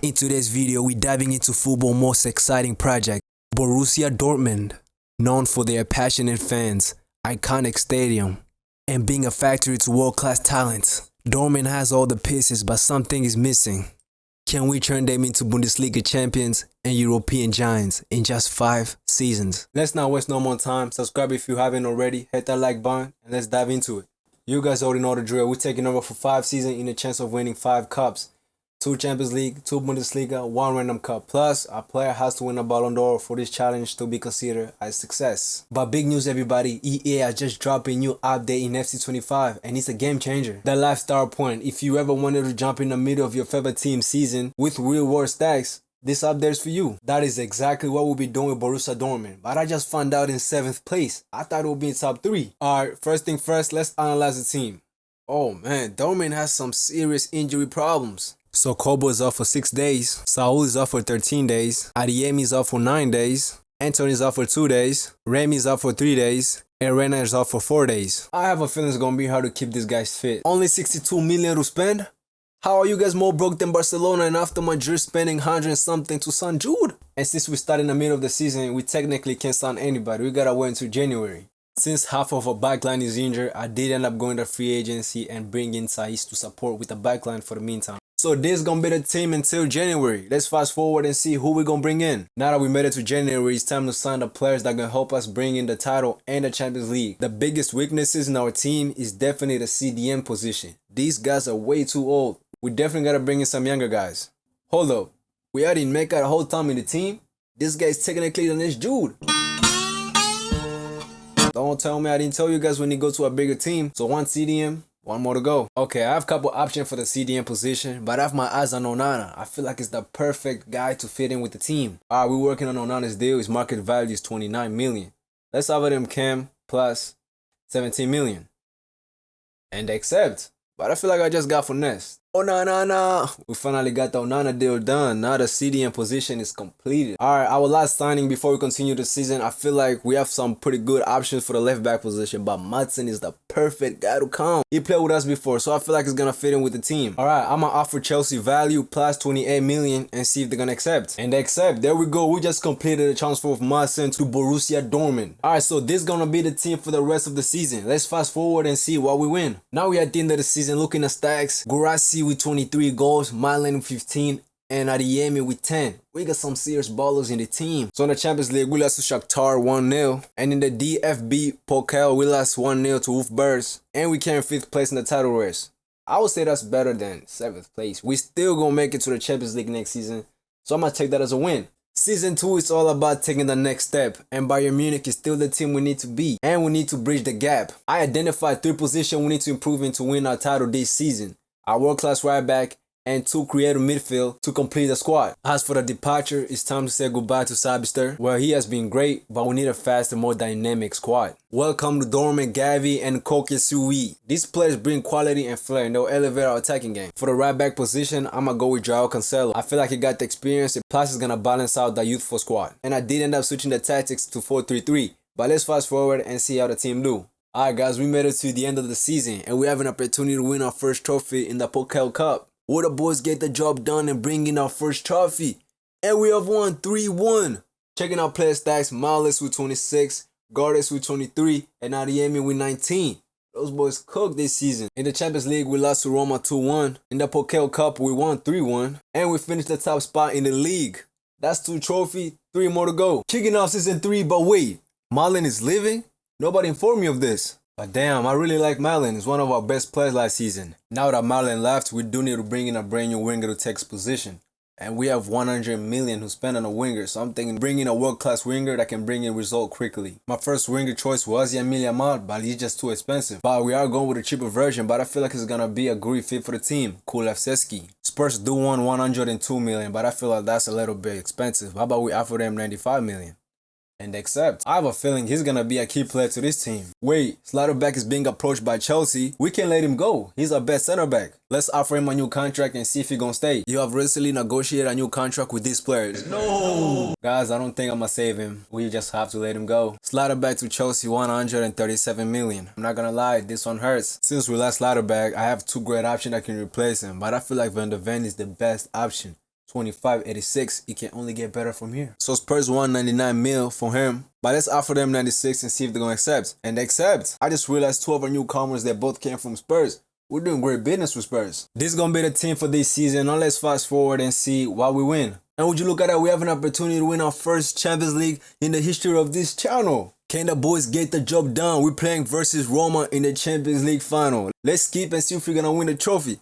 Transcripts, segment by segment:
In today's video, we're diving into football's most exciting project, Borussia Dortmund. Known for their passionate fans, iconic stadium, and being a factory to world-class talents, Dortmund has all the pieces, but something is missing. Can we turn them into Bundesliga champions and European giants in just 5 seasons? Let's not waste no more time. Subscribe if you haven't already. Hit that like button and let's dive into it. You guys already know the drill. We're taking over for 5 seasons in a chance of winning 5 cups. 2 Champions League, 2 Bundesliga, 1 Random Cup. Plus, a player has to win a Ballon d'Or for this challenge to be considered a success. But big news everybody, EA has just dropped a new update in FC25 and it's a game changer. The lifestyle point, if you ever wanted to jump in the middle of your favorite team season with real world stacks, this update is for you. That is exactly what we'll be doing with Borussia Dortmund. But I just found out in 7th place. I thought it would be in top 3. Alright, first thing first, let's analyze the team. Oh man, Dortmund has some serious injury problems. So Kobo is off for 6 days, Saul is off for 13 days, Adeyemi is off for 9 days, Anthony is off for 2 days, Remy is off for 3 days, and Rena is off for 4 days. I have a feeling it's gonna be hard to keep these guys fit. Only 62 million to spend? How are you guys more broke than Barcelona and after Madrid spending 100 and something to San Jude? And since we start in the middle of the season, we technically can't sign anybody. We gotta wait until January. Since half of our backline is injured, I did end up going to free agency and bringing Saiz to support with the backline for the meantime. So this is gonna be the team until January. Let's fast forward and see who we're gonna bring in. Now that we made it to January, it's time to sign the players that are gonna help us bring in the title and the Champions League. The biggest weaknesses in our team is definitely the CDM position. These guys are way too old. We definitely gotta bring in some younger guys. Hold up, we already make out the whole time in the team? This guy's technically the next Jude. Don't tell me I didn't tell you guys when you go to a bigger team. So 1 CDM, 1 more to go. Okay, I have a couple options for the CDM position, but I have my eyes on Onana. I feel like it's the perfect guy to fit in with the team. Alright, we're working on Onana's deal. His market value is 29 million. Let's offer them Cam plus 17 million. And accept. But I feel like I just got finessed. Onana! We finally got the Onana deal done. Now the CDM position is completed. Alright, our last signing before we continue the season. I feel like we have some pretty good options for the left back position, but Madsen is the perfect guy to come. He played with us before, so I feel like he's gonna fit in with the team. Alright, I'm gonna offer Chelsea value plus 28 million and see if they're gonna accept. And they accept. There we go. We just completed the transfer of Madsen to Borussia Dortmund. Alright, so this is gonna be the team for the rest of the season. Let's fast forward and see what we win. Now we at the end of the season looking at stacks. Borussia with 23 goals, Milan with 15, and Adeyemi with 10. We got some serious ballers in the team. So in the Champions League, we lost to Shakhtar 1-0. And in the DFB Pokal, we lost 1-0 to Wolfsburg. And we came in 5th place in the title race. I would say that's better than 7th place. We still gonna make it to the Champions League next season. So I'm gonna take that as a win. Season 2 is all about taking the next step, and Bayern Munich is still the team we need to be, and we need to bridge the gap. I identified 3 positions we need to improve in to win our title this season. Our world-class right back, and 2 creative midfield to complete the squad. As for the departure, it's time to say goodbye to Sabitzer. Well, he has been great, but we need a faster, more dynamic squad. Welcome to Dortmund, Gavi, and Koke Sui. These players bring quality and flair, and they'll elevate our attacking game. For the right back position, I'm gonna go with Joao Cancelo. I feel like he got the experience, plus he's gonna balance out the youthful squad. And I did end up switching the tactics to 4-3-3, but let's fast forward and see how the team do. Alright guys, we made it to the end of the season, and we have an opportunity to win our first trophy in the Pokal Cup. Will the boys get the job done and bring in our first trophy? And we have won 3-1. Checking out player stacks, Miles with 26, Gardes with 23, and Adeyemi with 19. Those boys cooked this season. In the Champions League, we lost to Roma 2-1. In the Pokal Cup, we won 3-1. And we finished the top spot in the league. That's 2 trophies, 3 more to go. Kicking off season 3, but wait, Marlon is leaving? Nobody informed me of this. But damn, I really like Marlon. He's one of our best players last season. Now that Marlon left, we do need to bring in a brand new winger to take his position. And we have 100 million to spend on a winger, so I'm thinking bringing a world-class winger that can bring in result quickly. My first winger choice was Yamil Yamal, but he's just too expensive. But we are going with a cheaper version, but I feel like it's gonna be a great fit for the team, Kulevski. Spurs do want 102 million, but I feel like that's a little bit expensive. How about we offer them 95 million? And accept. I have a feeling he's gonna be a key player to this team. Wait, Slaughterback is being approached by Chelsea. We can't let him go. He's our best center back. Let's offer him a new contract and see if he's gonna stay. You have recently negotiated a new contract with these players. No! Guys, I don't think I'm gonna save him. We just have to let him go. Slaughterback to Chelsea, 137 million. I'm not gonna lie, this one hurts. Since we lost Slaughterback, I have 2 great options that can replace him, but I feel like Van de Ven is the best option. 25.86. It can only get better from here. So Spurs want 99 mil for him. But let's offer them 96 and see if they're going to accept. And they accept. I just realized 2 of our newcomers that both came from Spurs. We're doing great business with Spurs. This is going to be the team for this season. Now let's fast forward and see why we win. And would you look at that, we have an opportunity to win our first Champions League in the history of this channel. Can the boys get the job done? We're playing versus Roma in the Champions League final. Let's skip and see if we're going to win the trophy.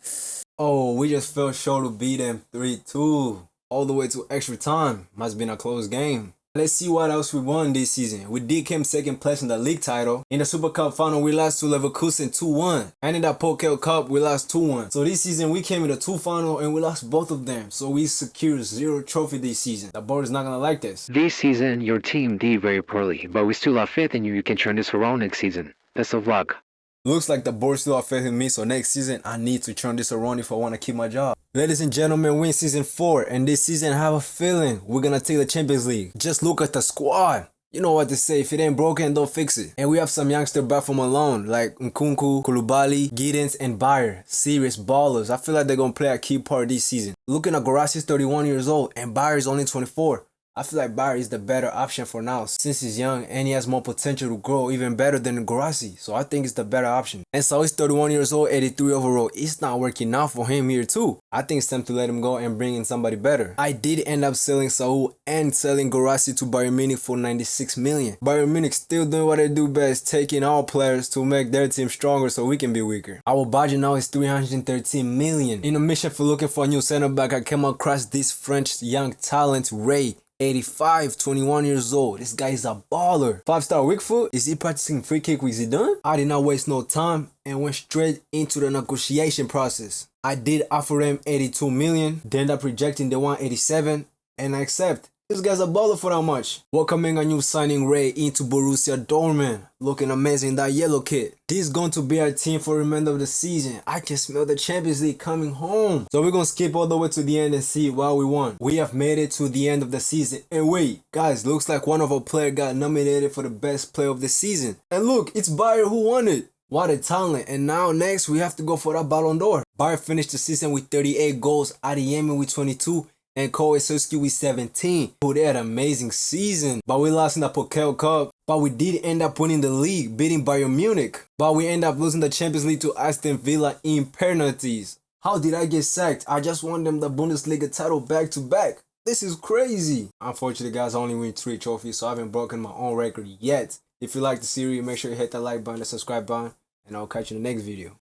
Oh, we just fell short to beat them 3-2. All the way to extra time. Must have been a close game. Let's see what else we won this season. We did come second place in the league title. In the Super Cup final, we lost to Leverkusen 2-1. And in the Pokal Cup, we lost 2-1. So this season, we came in the 2 final and we lost both of them. So we secured 0 trophy this season. The board is not going to like this. This season, your team did very poorly, but we still have faith in you. You can turn this around next season. Best of luck. Looks like the board still have faith in me, so next season, I need to turn this around if I want to keep my job. Ladies and gentlemen, we're in season 4, and this season I have a feeling we're going to take the Champions League. Just look at the squad. You know what to say, if it ain't broken, don't fix it. And we have some youngsters back from alone, like Nkunku, Koulibaly, Giddens, and Bayer. Serious ballers. I feel like they're going to play a key part this season. Looking at Borussia is 31 years old, and Bayer is only 24. I feel like Bayer is the better option for now since he's young and he has more potential to grow even better than Borussia. So I think it's the better option. And so he's 31 years old, 83 overall. It's not working out for him here too. I think it's time to let him go and bring in somebody better. I did end up selling Saul and selling Borussia to Bayern Munich for 96 million. Bayern Munich still doing what they do best, taking our players to make their team stronger so we can be weaker. Our budget now is 313 million. In a mission for looking for a new center back, I came across this French young talent, Ray. 85, 21 years old. This guy is a baller. 5-star weak foot. Is he practicing free kick with Zidane? I did not waste no time and went straight into the negotiation process. I did offer them 82 million. They ended up rejecting the 187 and I accept. This guy's a baller for that much. Welcoming a new signing, Ray, into Borussia Dortmund. Looking amazing in that yellow kit. This is going to be our team for the remainder of the season. I can smell the Champions League coming home. So we're going to skip all the way to the end and see what we won. We have made it to the end of the season. And wait, guys, looks like one of our players got nominated for the best player of the season. And look, it's Bayer who won it. What a talent. And now next, we have to go for that Ballon d'Or. Bayer finished the season with 38 goals, Adeyemi with 22. And Kowaczewski with 17. Oh, they had an amazing season. But we lost in the Pokal Cup. But we did end up winning the league, beating Bayern Munich. But we end up losing the Champions League to Aston Villa in penalties. How did I get sacked? I just won them the Bundesliga title back to back. This is crazy. Unfortunately, guys, I only win 3 trophies, so I haven't broken my own record yet. If you like the series, make sure you hit that like button, the subscribe button, and I'll catch you in the next video.